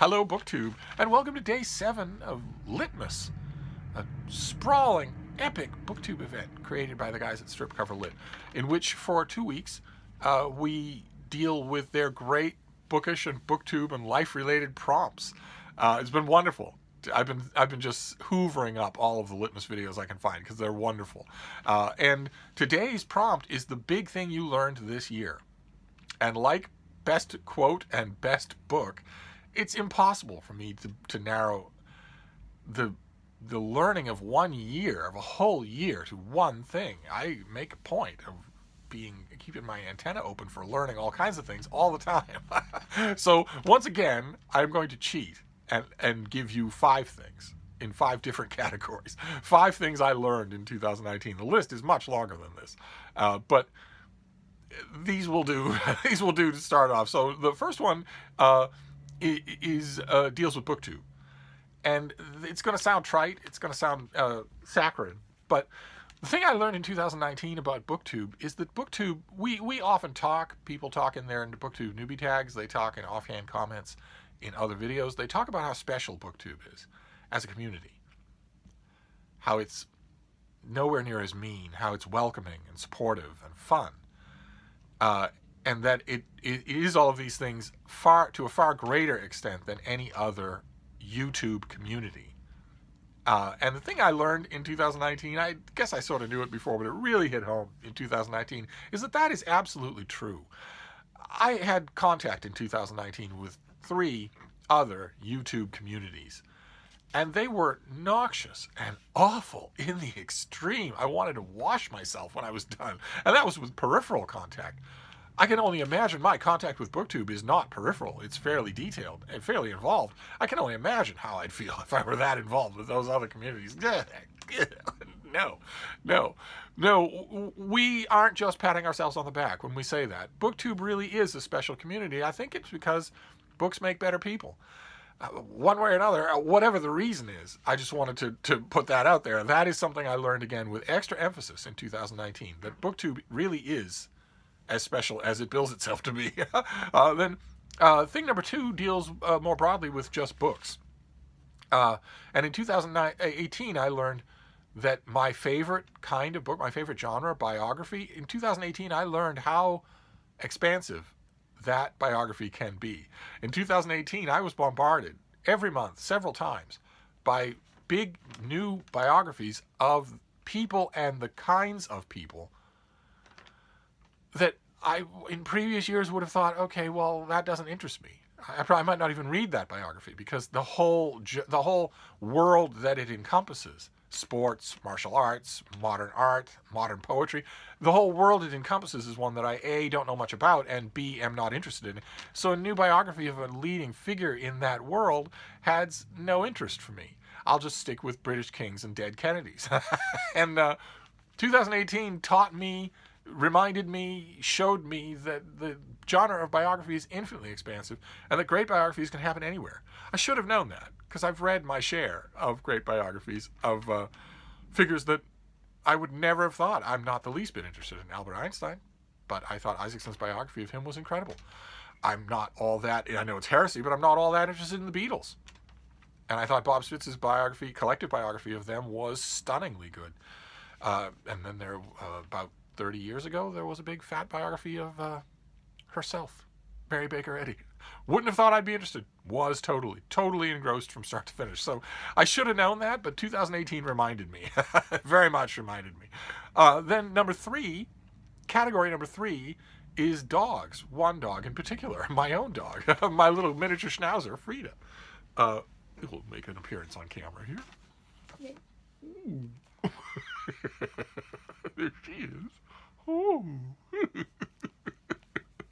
Hello, BookTube, and welcome to day 7 of LitMas, a sprawling, epic BookTube event created by the guys at Stripcover Lit, in which for 2 weeks we deal with their great bookish and BookTube and life-related prompts. It's been wonderful. I've been just hoovering up all of the LitMas videos I can find because they're wonderful. And today's prompt is the big thing you learned this year. And like best quote and best book, it's impossible for me to narrow the learning of 1 year, of a whole year, to one thing. I make a point of keeping my antenna open for learning all kinds of things all the time. So once again, I'm going to cheat and give you 5 things in 5 different categories. 5 things I learned in 2019. The list is much longer than this, but these will do. These will do to start off. So the first one deals with BookTube, and it's going to sound trite. It's going to sound saccharine, but the thing I learned in 2019 about BookTube is that BookTube, we often talk, people talk in there in the BookTube newbie tags, they talk in offhand comments in other videos, they talk about how special BookTube is as a community, how it's nowhere near as mean, how it's welcoming and supportive and fun, and that it is all of these things to a far greater extent than any other YouTube community. And the thing I learned in 2019, I guess I sort of knew it before, but it really hit home in 2019, is that is absolutely true. I had contact in 2019 with 3 other YouTube communities, and they were noxious and awful in the extreme. I wanted to wash myself when I was done, and that was with peripheral contact. I can only imagine my contact with BookTube is not peripheral. It's fairly detailed and fairly involved. I can only imagine how I'd feel if I were that involved with those other communities. No. We aren't just patting ourselves on the back when we say that. BookTube really is a special community. I think it's because books make better people. One way or another, whatever the reason is, I just wanted to put that out there. That is something I learned again with extra emphasis in 2019, that BookTube really is as special as it bills itself to be. Then thing number 2 deals more broadly with just books. And in 2018, I learned that my favorite kind of book, my favorite genre, biography, in 2018, I learned how expansive that biography can be. In 2018, I was bombarded every month, several times, by big new biographies of people and the kinds of people that I, in previous years, would have thought, okay, well, that doesn't interest me. I might not even read that biography because the whole world that it encompasses, sports, martial arts, art, modern poetry, the whole world it encompasses is one that I, A, don't know much about, and B, am not interested in. So a new biography of a leading figure in that world has no interest for me. I'll just stick with British kings and dead Kennedys. And 2018 taught me, reminded me, showed me that the genre of biography is infinitely expansive and that great biographies can happen anywhere. I should have known that because I've read my share of great biographies of figures that I would never have thought. I'm not the least bit interested in Albert Einstein, but I thought Isaacson's biography of him was incredible. I'm not all that, I know it's heresy, but I'm not all that interested in the Beatles. And I thought Bob Spitz's biography, collective biography of them, was stunningly good. And then there, about 30 years ago, there was a big fat biography of herself, Mary Baker Eddy. Wouldn't have thought I'd be interested. Was totally engrossed from start to finish. So I should have known that, but 2018 reminded me. Very much reminded me. Then category number 3 is dogs. One dog in particular, my own dog, my little miniature schnauzer, Frida. It will make an appearance on camera here. There she is. Oh.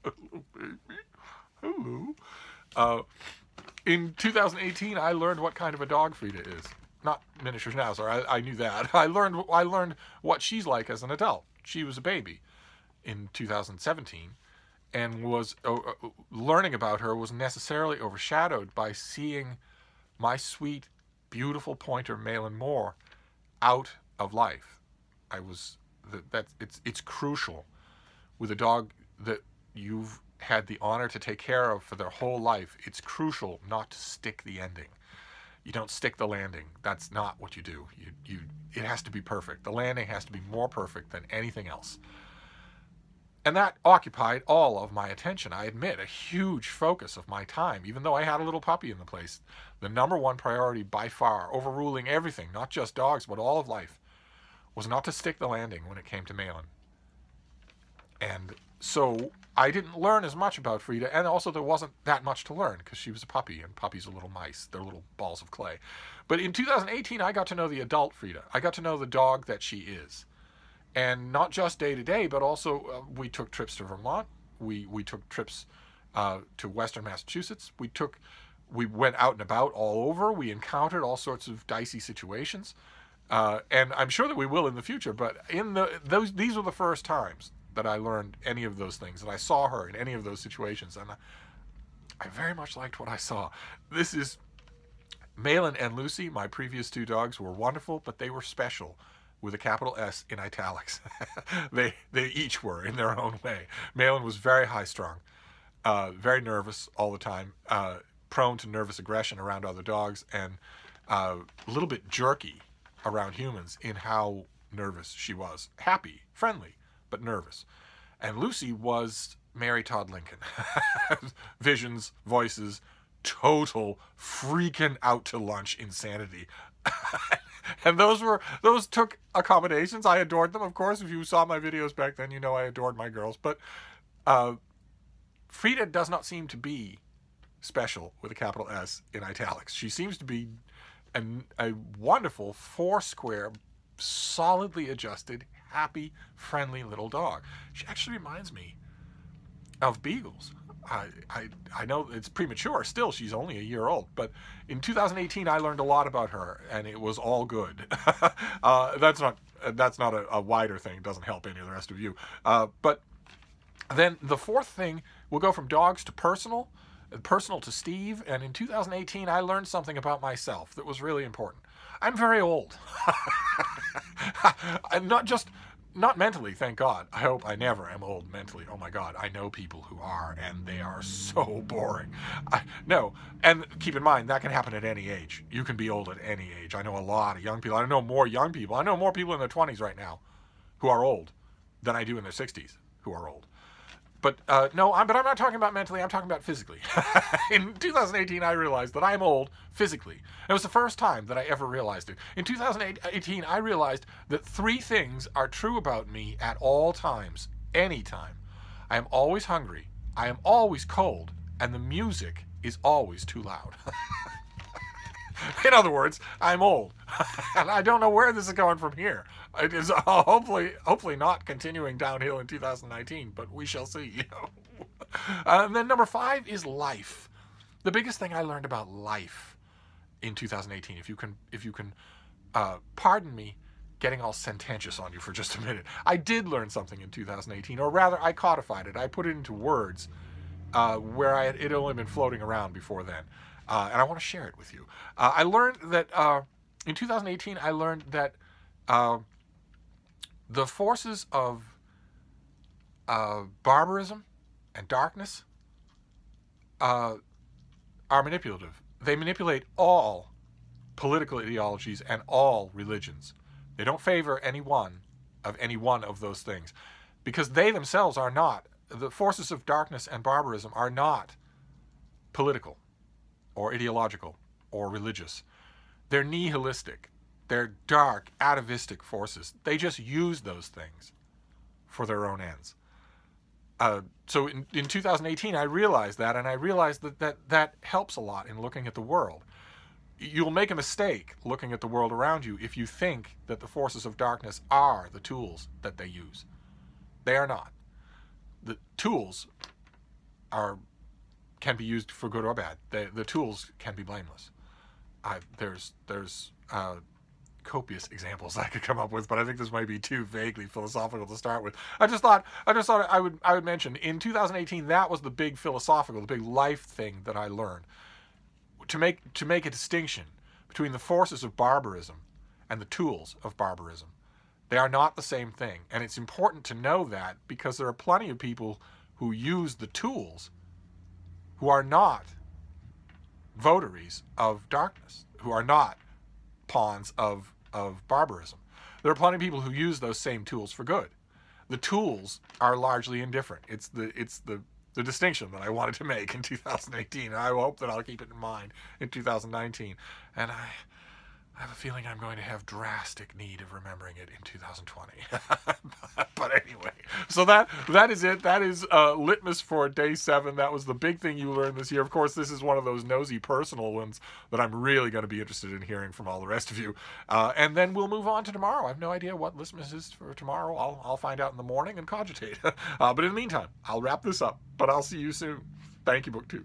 Hello, baby. Hello. In 2018, I learned what kind of a dog Frida is. Not miniature schnauzer. I knew that. I learned what she's like as an adult. She was a baby in 2017, and was learning about her was necessarily overshadowed by seeing my sweet, beautiful pointer Malin Moore out of life. It's crucial with a dog that you've had the honor to take care of for their whole life, it's crucial not to stick the ending. You don't stick the landing. That's not what you do. It has to be perfect. The landing has to be more perfect than anything else. And that occupied all of my attention. I admit, a huge focus of my time, even though I had a little puppy in the place. The number one priority by far, overruling everything, not just dogs, but all of life, was not to stick the landing when it came to Malin. And so I didn't learn as much about Frida, and also there wasn't that much to learn because she was a puppy, and puppies are little mice. They're little balls of clay. But in 2018, I got to know the adult Frida. I got to know the dog that she is. And not just day to day, but also we took trips to Vermont. We took trips to Western Massachusetts. We went out and about all over. We encountered all sorts of dicey situations. And I'm sure that we will in the future, but these were the first times that I learned any of those things, that I saw her in any of those situations, and I very much liked what I saw. This is Malin and Lucy. My previous two dogs were wonderful, but they were special, with a capital S in italics. They each were in their own way. Malin was very high-strung, very nervous all the time, prone to nervous aggression around other dogs, and a little bit jerky around humans in how nervous she was. Happy, friendly, but nervous. And Lucy was Mary Todd Lincoln. Visions, voices, total freaking out to lunch insanity. And those took accommodations. I adored them, of course. If you saw my videos back then, you know I adored my girls. But Frida does not seem to be special with a capital S in italics. She seems to be a wonderful, four-square, solidly adjusted, happy, friendly little dog. She actually reminds me of beagles. I know it's premature still, she's only a year old, but in 2018 I learned a lot about her, and it was all good. That's not a wider thing, it doesn't help any of the rest of you. But then the fourth thing, we'll go from dogs to personal to Steve, and in 2018 I learned something about myself that was really important. I'm very old. I'm not mentally, thank God. I hope I never am old mentally. Oh my God, I know people who are, and they are so boring. No, and keep in mind, that can happen at any age. You can be old at any age. I know a lot of young people. I know more young people. I know more people in their 20s right now who are old than I do in their 60s who are old. But no, I'm not talking about mentally, I'm talking about physically. In 2018, I realized that I'm old physically. It was the first time that I ever realized it. In 2018, I realized that three things are true about me at all times, anytime. I am always hungry, I am always cold, and the music is always too loud. In other words, I'm old. And I don't know where this is going from here. It is hopefully not continuing downhill in 2019, but we shall see. And then number 5 is life. The biggest thing I learned about life in 2018, if you can pardon me getting all sententious on you for just a minute. I did learn something in 2018, or rather I codified it. I put it into words where it had only been floating around before then. And I want to share it with you. I learned that in 2018, I learned that the forces of barbarism and darkness are manipulative. They manipulate all political ideologies and all religions. They don't favor any one of those things, because they themselves are not, the forces of darkness and barbarism are not political or ideological or religious. They're nihilistic. They're dark, atavistic forces. They just use those things for their own ends. So in 2018, I realized that, and I realized that helps a lot in looking at the world. You'll make a mistake looking at the world around you if you think that the forces of darkness are the tools that they use. They are not. The tools can be used for good or bad. The tools can be blameless. There's copious examples I could come up with, but I think this might be too vaguely philosophical to start with. I just thought I would mention in 2018 that was the big philosophical, the big life thing that I learned. To make a distinction between the forces of barbarism and the tools of barbarism. They are not the same thing, and it's important to know that, because there are plenty of people who use the tools who are not votaries of darkness, who are not pawns of barbarism. There are plenty of people who use those same tools for good. The tools are largely indifferent. It's the distinction that I wanted to make in 2018, and I hope that I'll keep it in mind in 2019. And I have a feeling I'm going to have drastic need of remembering it in 2020. But anyway, so that is it. That is Litmas for day 7. That was the big thing you learned this year. Of course, this is one of those nosy personal ones that I'm really going to be interested in hearing from all the rest of you. And then we'll move on to tomorrow. I have no idea what Litmas is for tomorrow. I'll find out in the morning and cogitate. But in the meantime, I'll wrap this up. But I'll see you soon. Thank you, BookTube.